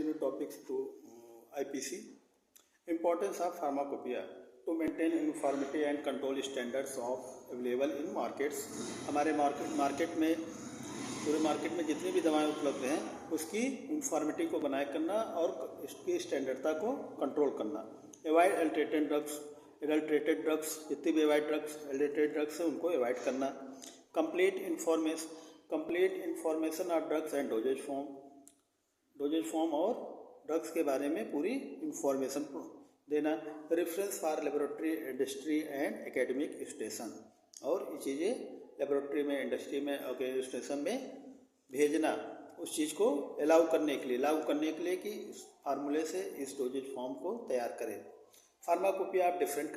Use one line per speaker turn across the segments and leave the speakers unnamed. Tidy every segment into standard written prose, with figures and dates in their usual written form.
continue topics to IPC. Importance of pharmacopoeia to maintain uniformity and control standards of available in markets. हमारे market में पूरे market में जितनी भी दवाएं उपलब्ध हैं उसकी यूनिफॉर्मिटी को बनाए करना और इसकी स्टैंडर्डता को कंट्रोल करना. एवॉइड एडल्ट्रेटेड ड्रग्स, जितनी भी एडल्ट्रेटेड ड्रग्स हैं उनको एवॉइड करना. Complete information of drugs and doses form और ड्रग्स के बारे में पूरी इंफॉर्मेशन देना. Reference for laboratory, industry and academic station, और ये चीज़ें लेबोरेटरी में, इंडस्ट्री में और स्टेशन में भेजना उस चीज़ को लागू करने के लिए कि इस फार्मूले से इस डोजेज फॉर्म को तैयार करें. फार्माकोपिया ऑफ डिफरेंट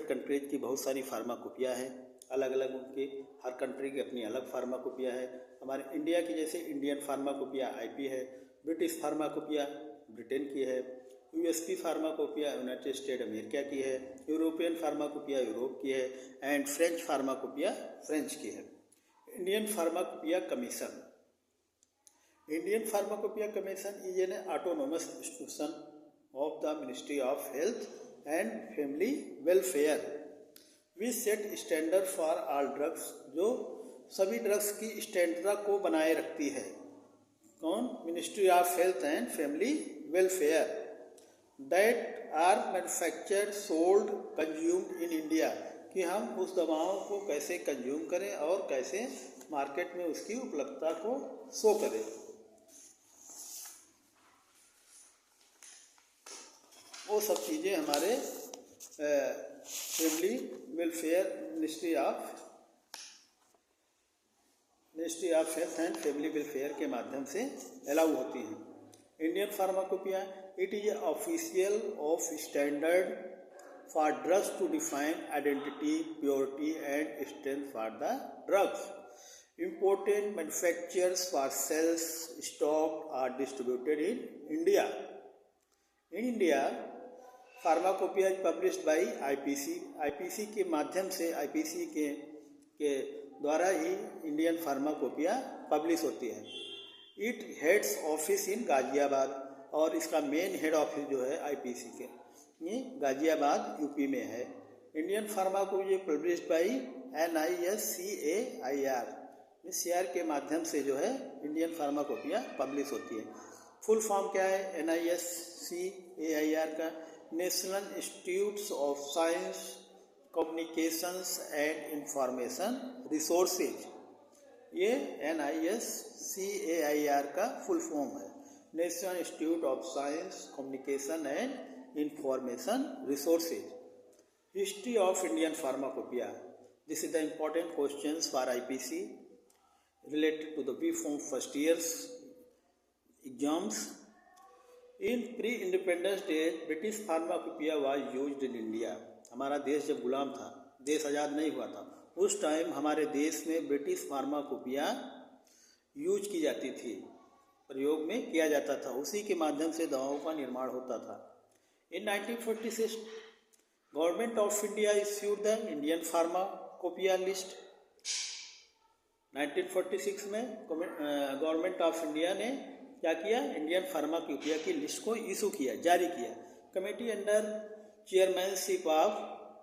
कंट्रीज की बहुत सारी फार्माकोपिया है, अलग अलग उनकी हर कंट्री की अपनी अलग फार्माकोपिया है. हमारे इंडिया की जैसे इंडियन फार्माकोपिया IP है, ब्रिटिश फार्माकोपिया ब्रिटेन की है, USP pharmacopoeia United state America की है, यूरोपियन फार्माकोपिया यूरोप की है एंड फ्रेंच फार्माकोपिया फ्रेंच की है. Indian pharmacopoeia commission is an autonomous institution of the ministry of health and family welfare. We set standard for all drugs, जो सभी drugs की standard को बनाए रखती है. कौन? Ministry of health and family welfare. That are manufactured, sold, consumed in India, कि हम उस दवाओं को कैसे कंज्यूम करें और कैसे मार्केट में उसकी उपलब्धता को शो करें. वो सब चीज़ें हमारे family welfare ministry of health and family welfare के माध्यम से अलाउ होती हैं. Indian pharmacopoeia, it is official of standard for drugs to define identity, purity and strength for the drugs. Important manufacturers for sales, stock are distributed in India. In India, pharmacopoeia is published by IPC. IPC के माध्यम से, IPC के द्वारा ही Indian pharmacopoeia publish होती है. It heads office in Ghaziabad, और इसका main head office जो है IPC के ये गाजियाबाद UP में है. Indian pharmacopoeia published by NISCAIR, CR के माध्यम से जो है इंडियन फार्माकोपिया पब्लिश होती है. फुल फॉर्म क्या है NISCAIR का? National institutes of science, communications and information resources. ये NISCAIR का फुल फॉर्म है, national institute of science, communication and information resources. History of Indian pharmacopoeia. This is the important questions for IPC related to the B.Pharm first years exams. In pre-independence days, British pharmacopoeia was used in India. हमारा देश जब गुलाम था, देश आज़ाद नहीं हुआ था, उस time हमारे देश में ब्रिटिश फार्माकोपिया यूज की जाती थी, प्रयोग में किया जाता था. उसी के माध्यम से दवाओं का निर्माण होता था. In 1946, government of India issued the Indian pharmacopoeia list. 1946 में गवर्नमेंट ऑफ इंडिया ने क्या किया? इंडियन फार्माकोपिया की लिस्ट को इशू किया, जारी किया. Committee under chairmanship of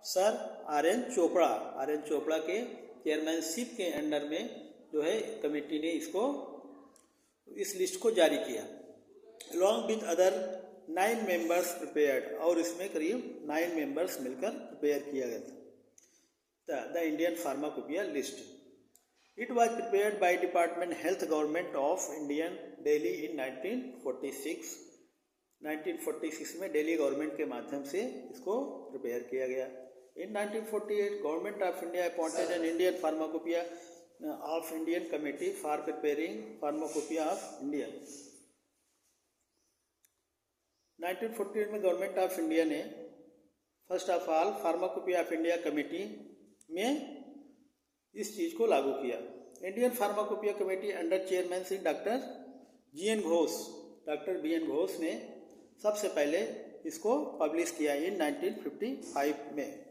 sir RN Chopra के चेयरमैनशिप के अंडर में जो है कमेटी ने इस लिस्ट को जारी किया. Along with other 9 members prepared, और इसमें करीब 9 मेंबर्स मिलकर प्रिपेयर किया गया था the Indian pharmacopoeia list. It was prepared by Department Health Government of Indian Delhi in 1946. 1946 में दिल्ली गवर्नमेंट के माध्यम से इसको प्रिपेयर किया गया. In 1948, Government of India appointed an Indian Pharmacopoeia of Indian Committee for preparing Pharmacopoeia of India. 1948 में government of India ने first of all pharmacopoeia of India committee में इस चीज़ को लागू किया. Indian pharmacopoeia committee under chairmanship doctor BN Ghosh ने सबसे पहले इसको पब्लिश किया इन 1955 में.